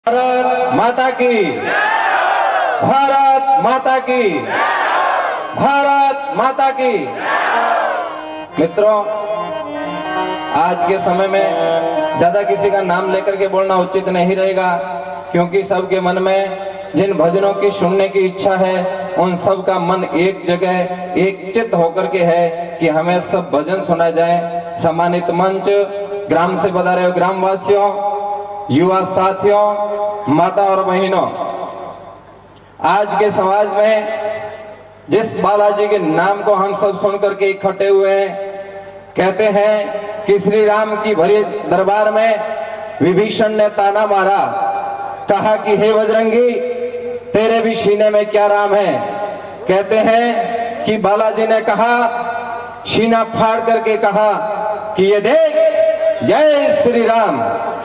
भारत माता की, भारत माता की, भारत माता की। मित्रों, आज के समय में ज्यादा किसी का नाम लेकर के बोलना उचित नहीं रहेगा, क्योंकि सबके मन में जिन भजनों की सुनने की इच्छा है उन सब का मन एक जगह एक चित्त होकर के है कि हमें सब भजन सुना जाए। सम्मानित मंच, ग्राम से पधारे हुए ग्रामवासियों, युवा साथियों, माता और बहनों, आज के समाज में जिस बालाजी के नाम को हम सब सुनकर के इकट्ठे हुए हैं, कहते हैं कि श्री राम की भरी दरबार में विभीषण ने ताना मारा, कहा कि हे बजरंगी, तेरे भी सीने में क्या राम है। कहते हैं कि बालाजी ने कहा, सीना फाड़ करके कहा कि ये देख, जय श्री राम,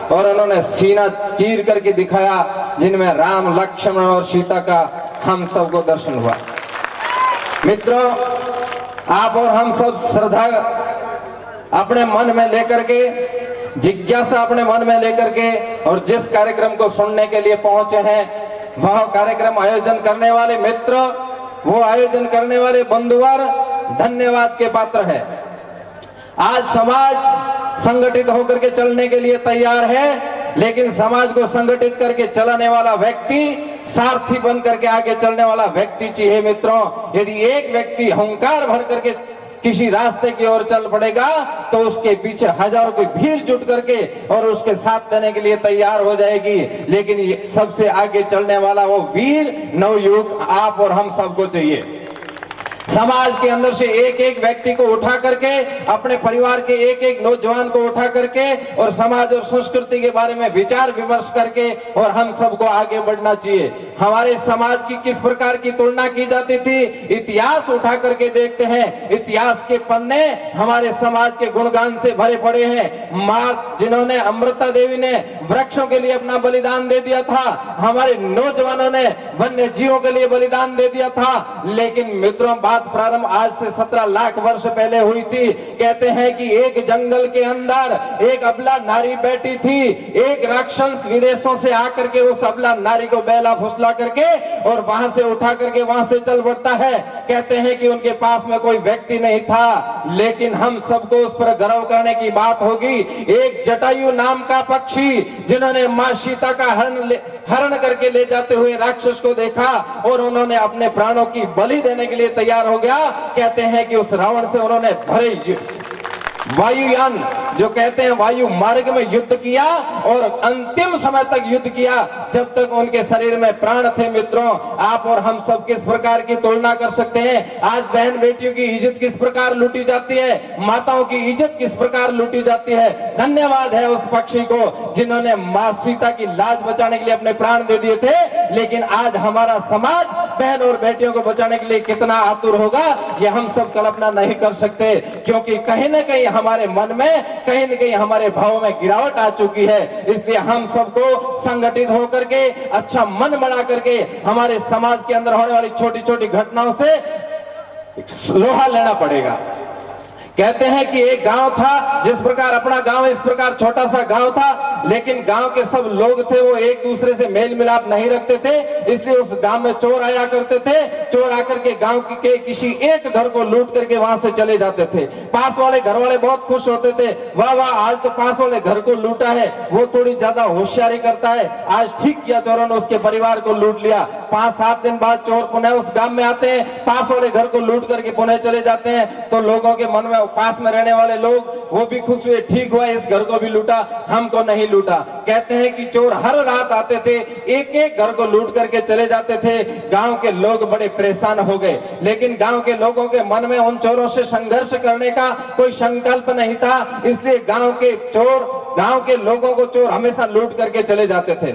और उन्होंने सीना चीर करके दिखाया, जिनमें राम, लक्ष्मण और सीता का हम सबको दर्शन हुआ। मित्रों, आप और हम सब श्रद्धा अपने मन में लेकर के, जिज्ञासा अपने मन में लेकर के, और जिस कार्यक्रम को सुनने के लिए पहुंचे हैं, वह कार्यक्रम आयोजन करने वाले मित्र, वो आयोजन करने वाले बंधुवर धन्यवाद के पात्र है। आज समाज संगठित होकर के चलने के लिए तैयार है, लेकिन समाज को संगठित करके चलाने वाला व्यक्ति, सारथी बन करके आगे चलने वाला व्यक्ति चाहिए। मित्रों, यदि एक व्यक्ति अहंकार भर करके किसी रास्ते की ओर चल पड़ेगा तो उसके पीछे हजारों की भीड़ जुट करके और उसके साथ देने के लिए तैयार हो जाएगी। लेकिन सबसे आगे चलने वाला वो वीर नवयुवक आप और हम सबको चाहिए। समाज के अंदर से एक एक व्यक्ति को उठा करके, अपने परिवार के एक एक नौजवान को उठा करके, और समाज और संस्कृति के बारे में विचार विमर्श करके, और हम सबको आगे बढ़ना चाहिए। हमारे समाज की किस प्रकार की तुलना की जाती थी, इतिहास उठा करके देखते हैं। इतिहास के पन्ने हमारे समाज के गुणगान से भरे पड़े हैं। माँ जिन्होंने, अमृता देवी ने वृक्षों के लिए अपना बलिदान दे दिया था, हमारे नौजवानों ने वन्य जीवों के लिए बलिदान दे दिया था। लेकिन मित्रों, बात प्रारंभ आज से 17 लाख वर्ष पहले हुई थी। कहते हैं कि एक जंगल के अंदर एक अबला नारी बैठी थी। एक राक्षस विदेशों से आकर के उस अबला नारी को बेला फुसला करके और वहां से उठा करके वहां से चल पड़ता है। कहते हैं कि उनके पास में कोई व्यक्ति नहीं था, लेकिन हम सबको उस पर गर्व करने की बात होगी। एक जटायु नाम का पक्षी, जिन्होंने मां सीता का हरण करके ले जाते हुए राक्षस को देखा और उन्होंने अपने प्राणों की बलि देने के लिए तैयार हो गया। कहते हैं कि उस रावण से उन्होंने भरे वायुयान, जो कहते हैं वायु मार्ग में युद्ध किया और अंतिम समय तक युद्ध किया, जब तक उनके शरीर में प्राण थे। मित्रों, आप और हम सब किस प्रकार की तुलना कर सकते हैं। आज बहन बेटियों की इज्जत किस प्रकार लूटी जाती है, माताओं की इज्जत किस प्रकार लूटी जाती है। धन्यवाद है उस पक्षी को जिन्होंने मां सीता की लाज बचाने के लिए अपने प्राण दे दिए थे। लेकिन आज हमारा समाज बहन और बेटियों को बचाने के लिए कितना आतुर होगा, यह हम सब कल्पना नहीं कर सकते, क्योंकि कहीं न कहीं हमारे मन में, कहीं न कहीं हमारे भावों में गिरावट आ चुकी है। इसलिए हम सबको संगठित होकर के, अच्छा मन बना करके, हमारे समाज के अंदर होने वाली छोटी छोटी घटनाओं से लोहा लेना पड़ेगा। कहते हैं कि एक गांव था, जिस प्रकार अपना गांव इस प्रकार छोटा सा गांव था, लेकिन गांव के सब लोग थे वो एक दूसरे से मेल मिलाप नहीं रखते थे। इसलिए उस गांव में चोर आया करते थे। चोर आकर के गांव के किसी एक घर को लूट करके वहां से चले जाते थे। पास वाले घर वाले बहुत खुश होते थे, वाह वाह, आज तो पास वाले घर को लूटा है, वो थोड़ी ज्यादा होशियारी करता है, आज ठीक किया चोरों ने, उसके परिवार को लूट लिया। 5-7 दिन बाद चोर पुनः उस गांव में आते हैं, पास वाले घर को लूट करके पुनः चले जाते हैं। तो लोगों के मन में, पास में रहने वाले लोग वो भी खुश हुए, ठीक हुआ इस घर को भी लूटा, हमको नहीं लूटा। कहते हैं कि चोर हर रात आते थे, एक एक घर को लूट करके चले जाते थे। गांव के लोग बड़े परेशान हो गए, लेकिन गांव के लोगों के मन में उन चोरों से संघर्ष करने का कोई संकल्प नहीं था। इसलिए गांव के लोगों को चोर हमेशा लूट करके चले जाते थे।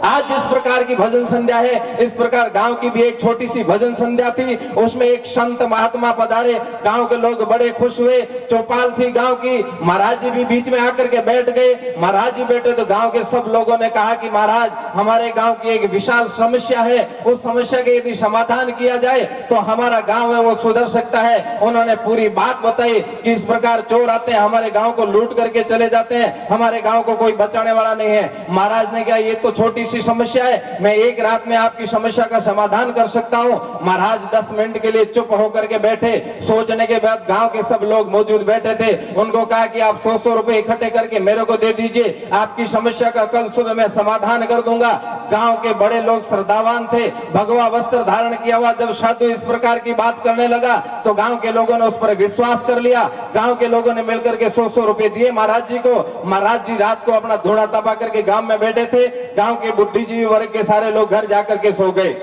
आज जिस प्रकार की भजन संध्या है, इस प्रकार गांव की भी एक छोटी सी भजन संध्या थी। उसमें एक संत महात्मा पधारे, गांव के लोग बड़े खुश हुए। चौपाल थी गांव की, महाराज जी भी बीच में आकर के बैठ गए। महाराज जी बैठे तो गांव के सब लोगों ने कहा कि महाराज, हमारे गांव की एक विशाल समस्या है, उस समस्या के यदि समाधान किया जाए तो हमारा गांव है वो सुधर सकता है। उन्होंने पूरी बात बताई कि इस प्रकार चोर आते हैं, हमारे गांव को लूट करके चले जाते हैं, हमारे गांव को कोई बचाने वाला नहीं है। महाराज ने कहा ये तो छोटी सी समस्या है, मैं एक रात में आपकी समस्या का समाधान कर सकता हूं। महाराज 10 मिनट के लिए चुप होकर के बैठे। सोचने के बाद गांव के सब लोग मौजूद बैठे थे। उनको कहा कि आप 100 रुपए इकट्ठे करके मेरे को दे दीजिए, आपकी समस्या का कल सुबह मैं समाधान कर दूंगा। गांव के बड़े लोग श्रद्धावान थे, भगवा वस्त्र धारण किया हुआ जब साधु इस प्रकार की बात करने लगा तो गांव के लोगों ने उस पर विश्वास कर लिया। गांव के लोगों ने मिलकर के 100 रुपए दिए महाराज जी को। महाराज जी रात को अपना धूना तपा करके गांव में बैठे थे। गांव के बुद्धिजीवी वर्ग के सारे लोग घर जाकर के सो गए।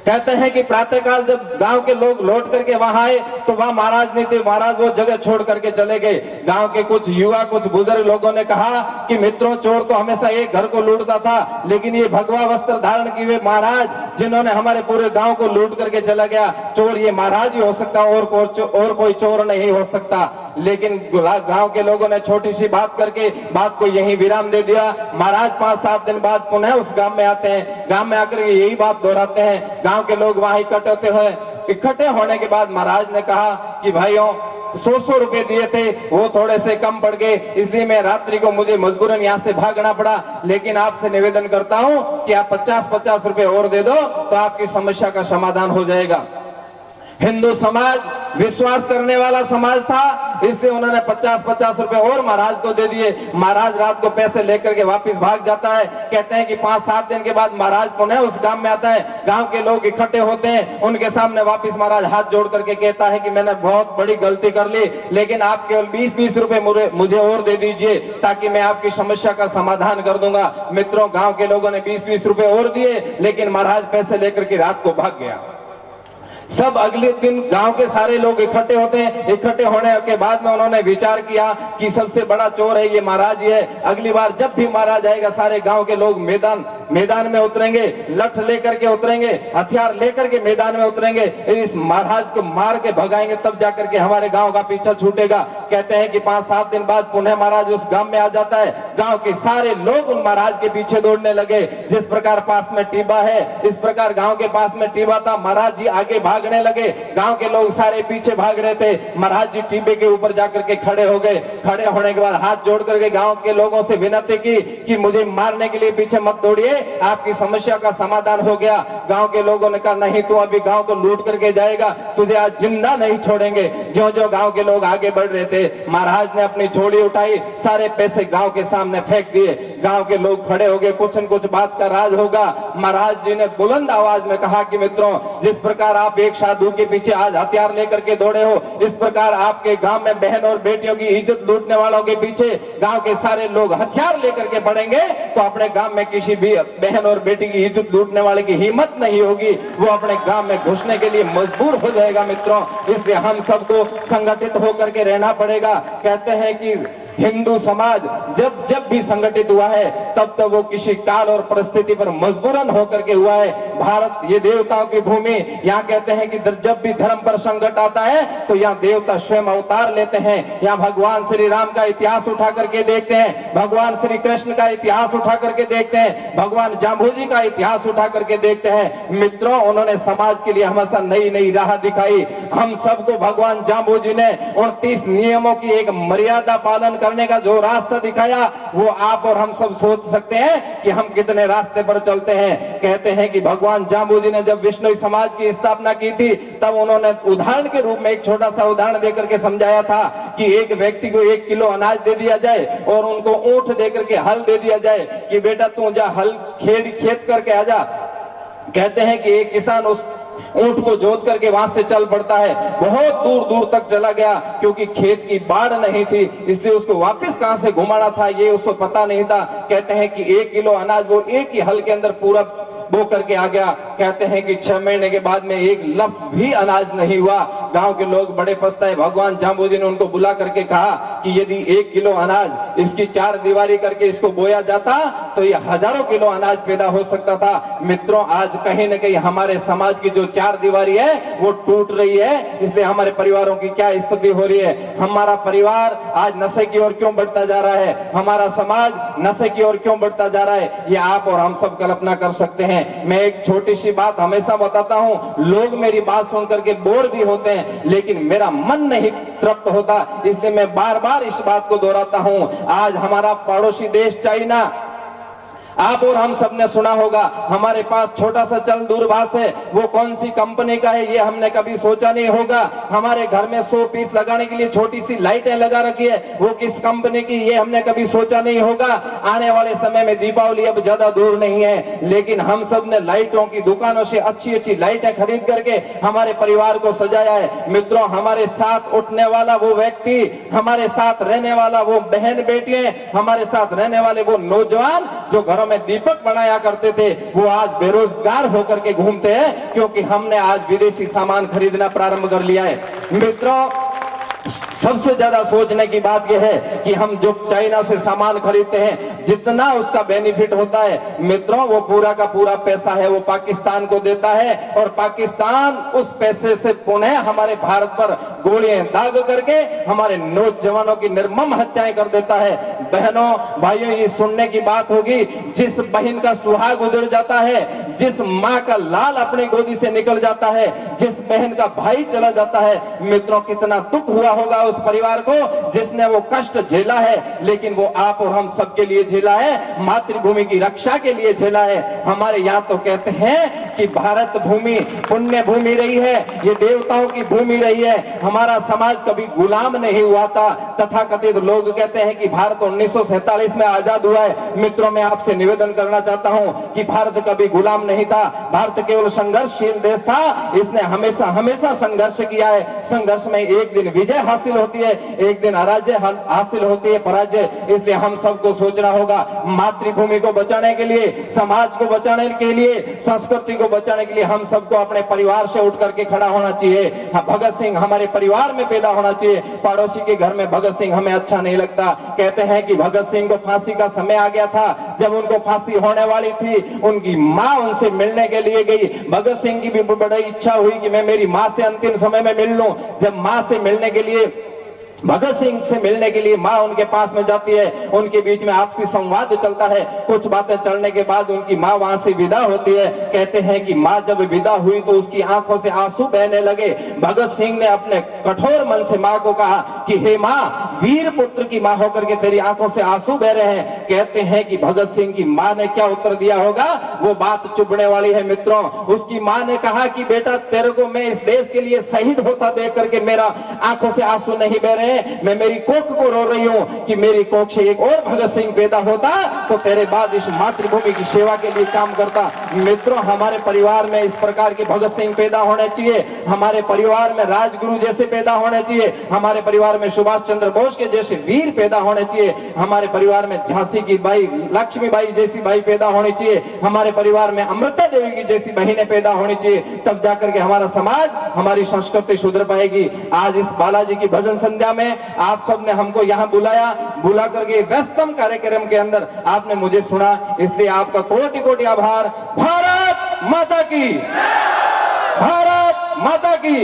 कहते हैं कि प्रातःकाल जब गांव के लोग लौट करके वहां आए तो वहां महाराज नहीं थे। महाराज वो जगह छोड़ करके चले गए। गांव के कुछ युवा, कुछ बुजुर्ग लोगों ने कहा कि मित्रों, चोर तो हमेशा एक घर को लूटता था, लेकिन ये भगवा वस्त्र धारण किए महाराज जिन्होंने हमारे पूरे गांव को लूट करके चला गया, चोर ये महाराज ही हो सकता, और कोई चोर नहीं हो सकता। लेकिन गांव के लोगों ने छोटी सी बात करके बात को यहीं विराम दे दिया। महाराज 5-7 दिन बाद पुनः उस गांव में आते हैं। गांव में आकर यही बात दोहराते हैं। गांव के लोग वहां इकट्ठे होने के बाद महाराज ने कहा कि भाइयों, 100 रुपए दिए थे, वो थोड़े से कम पड़ गए, इसलिए मैं रात्रि को मुझे मजबूरन यहाँ से भागना पड़ा। लेकिन आपसे निवेदन करता हूं कि आप 50-50 रुपए और दे दो तो आपकी समस्या का समाधान हो जाएगा। हिंदू समाज विश्वास करने वाला समाज था, इसलिए उन्होंने 50-50 रुपए और महाराज को दे दिए। महाराज रात को पैसे लेकर के वापस भाग जाता है। कहते हैं कि 5-7 दिन के बाद महाराज पुनः उस गांव में आता है। गांव के लोग इकट्ठे होते हैं, उनके सामने वापस महाराज हाथ जोड़ करके कहता है कि मैंने बहुत बड़ी गलती कर ली, लेकिन आप केवल 20-20 रुपए मुझे और दे दीजिए ताकि मैं आपकी समस्या का समाधान कर दूंगा। मित्रों, गांव के लोगों ने 20-20 रुपए और दिए, लेकिन महाराज पैसे लेकर के रात को भाग गया। सब अगले दिन गांव के सारे लोग इकट्ठे होते हैं। इकट्ठे होने के बाद में उन्होंने विचार किया कि सबसे बड़ा चोर है ये महाराज ही है। अगली बार जब भी महाराज आएगा सारे गांव के लोग मैदान में उतरेंगे, लठ लेकर के उतरेंगे, हथियार लेकर के मैदान में उतरेंगे। इस महाराज को मार के भगाएंगे, तब जाकर के हमारे गांव का पीछा छूटेगा। कहते हैं कि 5-7 दिन बाद पुनः महाराज उस गांव में आ जाता है। गांव के सारे लोग उन महाराज के पीछे दौड़ने लगे। जिस प्रकार पास में टीबा है, इस प्रकार गांव के पास में टीबा था। महाराज जी आगे भागने लगे, गांव के लोग सारे पीछे भाग रहे थे। महाराज जी टीबे के ऊपर जाकर के खड़े हो गए। खड़े होने के बाद हाथ जोड़ करके गांव के लोगों से विनती की कि मुझे मारने के लिए पीछे मत दौड़िए, आपकी समस्या का समाधान हो गया। गांव के लोगों ने कहा नहीं, तू अभी गांव को लूट करके जाएगा, तुझे आज जिंदा नहीं छोड़ेंगे। जो जो गांव के लोग आगे बढ़ रहे थे, महाराज ने अपनी झोली उठाई, सारे पैसे गांव के सामने फेंक दिए। गांव के लोग खड़े हो गए, कुछ न कुछ बात का राज होगा। महाराज जी ने बुलंद आवाज में कहा कि मित्रों, जिस प्रकार आप एक साधु के पीछे आज हथियार लेकर के दौड़े हो, इस प्रकार आपके गांव में बहन और बेटियों की इज्जत लूटने वालों के पीछे गांव के सारे लोग हथियार लेकर के बढ़ेंगे तो अपने गांव में किसी भी बहन और बेटी की इज्जत लूटने वाले की हिम्मत नहीं होगी, वो अपने गांव में घुसने के लिए मजबूर हो जाएगा। मित्रों, इसलिए हम सबको संगठित होकर के रहना पड़ेगा। कहते हैं कि हिंदू समाज जब जब भी संगठित हुआ है तब तब वो किसी काल और परिस्थिति पर मजबूरन होकर के हुआ है। भारत ये देवताओं की भूमि, यहाँ कहते हैं कि जब भी धर्म पर संकट आता है तो यहाँ देवता स्वयं अवतार लेते हैं। यहाँ भगवान श्री राम का इतिहास उठा करके देखते हैं, भगवान श्री कृष्ण का इतिहास उठा करके देखते हैं, भगवान जाम्बूजी का इतिहास उठा करके देखते हैं। मित्रों, उन्होंने समाज के लिए हमेशा नई नई राह दिखाई। हम सबको भगवान जाम्बूजी ने 29 नियमों की एक मर्यादा पालन करने का जो रास्ता दिखाया, वो आप और हम सब सोच सकते हैं कि हम कितने रास्ते पर चलते हैं। कहते हैं कि भगवान जाम्बूजी ने जब विष्णु समाज की स्थापना की थी तब उन्होंने उदाहरण के रूप में एक छोटा सा उदाहरण देकर के समझाया था कि एक व्यक्ति को 1 किलो अनाज दे दिया जाए और उनको ऊंट देकर के हल दे दिया जाए कि बेटा तू जा हल खेत करके आ जा। कहते हैं कि एक किसान उस ऊंट को जोत करके वहां से चल पड़ता है, बहुत दूर दूर तक चला गया क्योंकि खेत की बाढ़ नहीं थी, इसलिए उसको वापस कहां से घुमाना था ये उसको पता नहीं था। कहते हैं कि 1 किलो अनाज वो एक ही हल के अंदर पूरा बो करके आ गया। कहते हैं कि 6 महीने के बाद में एक लफ्ज भी अनाज नहीं हुआ। गांव के लोग बड़े पछताए। भगवान जाम्बू जी ने उनको बुला करके कहा कि यदि 1 किलो अनाज इसकी 4 दीवारी करके इसको बोया जाता तो ये हजारों किलो अनाज पैदा हो सकता था। मित्रों, आज कहीं न कहीं हमारे समाज की जो 4 दीवारी है वो टूट रही है, इसलिए हमारे परिवारों की क्या स्थिति हो रही है। हमारा परिवार आज नशे की ओर क्यों बढ़ता जा रहा है, हमारा समाज नशे की ओर क्यों बढ़ता जा रहा है, ये आप और हम सब कल्पना कर सकते हैं। मैं एक छोटी सी बात हमेशा बताता हूं, लोग मेरी बात सुन करके बोर भी होते हैं लेकिन मेरा मन नहीं तृप्त होता, इसलिए मैं बार बार इस बात को दोहराता हूं। आज हमारा पड़ोसी देश चाइना, आप और हम सब ने सुना होगा, हमारे पास छोटा सा चल दूरभाष है, वो कौन सी कंपनी का है ये हमने कभी सोचा नहीं होगा। हमारे घर में 100 पीस लगाने के लिए छोटी सी लाइटें लगा रखी है, वो किस कंपनी की ये हमने कभी सोचा नहीं होगा। आने वाले समय में दीपावली अब ज्यादा दूर नहीं है, लेकिन हम सब ने लाइटों की दुकानों से अच्छी अच्छी लाइटें खरीद करके हमारे परिवार को सजाया है। मित्रों, हमारे साथ उठने वाला वो व्यक्ति, हमारे साथ रहने वाला वो बहन बेटियां, हमारे साथ रहने वाले वो नौजवान जो घरों में दीपक बनाया करते थे, वो आज बेरोजगार होकर के घूमते हैं क्योंकि हमने आज विदेशी सामान खरीदना प्रारंभ कर लिया है। मित्रों, सबसे ज्यादा सोचने की बात यह है कि हम जो चाइना से सामान खरीदते हैं, जितना उसका बेनिफिट होता है, मित्रों वो पूरा का पूरा पैसा है वो पाकिस्तान को देता है और पाकिस्तान उस पैसे से पुनः हमारे भारत पर गोलियां दाग करके हमारे नौजवानों की निर्मम हत्याएं कर देता है। बहनों भाइयों, ये सुनने की बात होगी, जिस बहन का सुहाग उजड़ जाता है, जिस माँ का लाल अपनी गोदी से निकल जाता है, जिस बहन का भाई चला जाता है, मित्रों कितना दुख हुआ होगा उस परिवार को जिसने वो कष्ट झेला है, लेकिन वो आप और हम सबके लिए झेला है, मातृभूमि की रक्षा के लिए झेला है। हमारे यहाँ तो कहते हैं कि भारत भूमि पुण्य भूमि रही है, ये देवताओं की भूमि रही है, हमारा समाज कभी गुलाम नहीं हुआ था। तथाकथित लोग कहते हैं कि भारत 1947 में आजाद हुआ है। मित्रों, मैं आपसे निवेदन करना चाहता हूं कि भारत कभी गुलाम नहीं था, भारत केवल संघर्षशील देश था, इसने हमेशा हमेशा संघर्ष किया है। संघर्ष में एक दिन विजय हासिल होती है, एक दिन अराजय हासिल होती है, पराजय। इसलिए हम सबको सोचना होगा, मातृभूमि को बचाने के लिए, समाज को बचाने के लिए, संस्कृति को बचाने के लिए हम सबको अपने परिवार से उठ करके खड़ा होना चाहिए। भगत सिंह हमारे परिवार में पैदा होना चाहिए। पड़ोसी के घर में भगत सिंह हमें अच्छा नहीं लगता। कहते हैं कि भगत सिंह को फांसी का समय आ गया था, जब उनको फांसी होने वाली थी, उनकी मां उनसे मिलने के लिए गई। भगत सिंह की भी बड़ी इच्छा हुई कि मैं मेरी मां से अंतिम समय में मिल लूं। जब मां से मिलने के लिए, भगत सिंह से मिलने के लिए मां उनके पास में जाती है, उनके बीच में आपसी संवाद चलता है। कुछ बातें चलने के बाद उनकी मां वहां से विदा होती है। कहते हैं कि मां जब विदा हुई तो उसकी आंखों से आंसू बहने लगे। भगत सिंह ने अपने कठोर मन से मां को कहा कि हे मां, वीर पुत्र की मां होकर के तेरी आंखों से आंसू बह रहे हैं। कहते हैं कि भगत सिंह की मां ने क्या उत्तर दिया होगा, वो बात चुभने वाली है। मित्रों, उसकी मां ने कहा कि बेटा, तेरे को मैं इस देश के लिए शहीद होता देख करके मेरा आंखों से आंसू नहीं बह रहे, मैं मेरी कोख को रो रही हूं कि मेरी कोख से एक और भगत सिंह पैदा होता तो तेरे बाद इस मातृभूमि की सेवा के लिए काम करता। मित्रों, हमारे परिवार में इस प्रकार के भगत सिंह पैदा होने चाहिए, हमारे परिवार में राजगुरु जैसे पैदा होने चाहिए, हमारे परिवार में सुभाष चंद्र बोस के जैसे वीर पैदा होने चाहिए, हमारे परिवार में झांसी की बाई लक्ष्मीबाई जैसी बाई पैदा होनी चाहिए, हमारे परिवार में अमृता देवी की जैसी बहनें पैदा होनी चाहिए। तब जाकर के हमारा समाज, हमारी संस्कृति सुधर पाएगी। आज इस बालाजी की भजन संध्या में आप सबने हमको यहाँ बुला करके व्यस्तम कार्यक्रम के अंदर आपने मुझे सुना, इसलिए आपका कोटि कोटि आभार। भारत माता की, भारत माता की।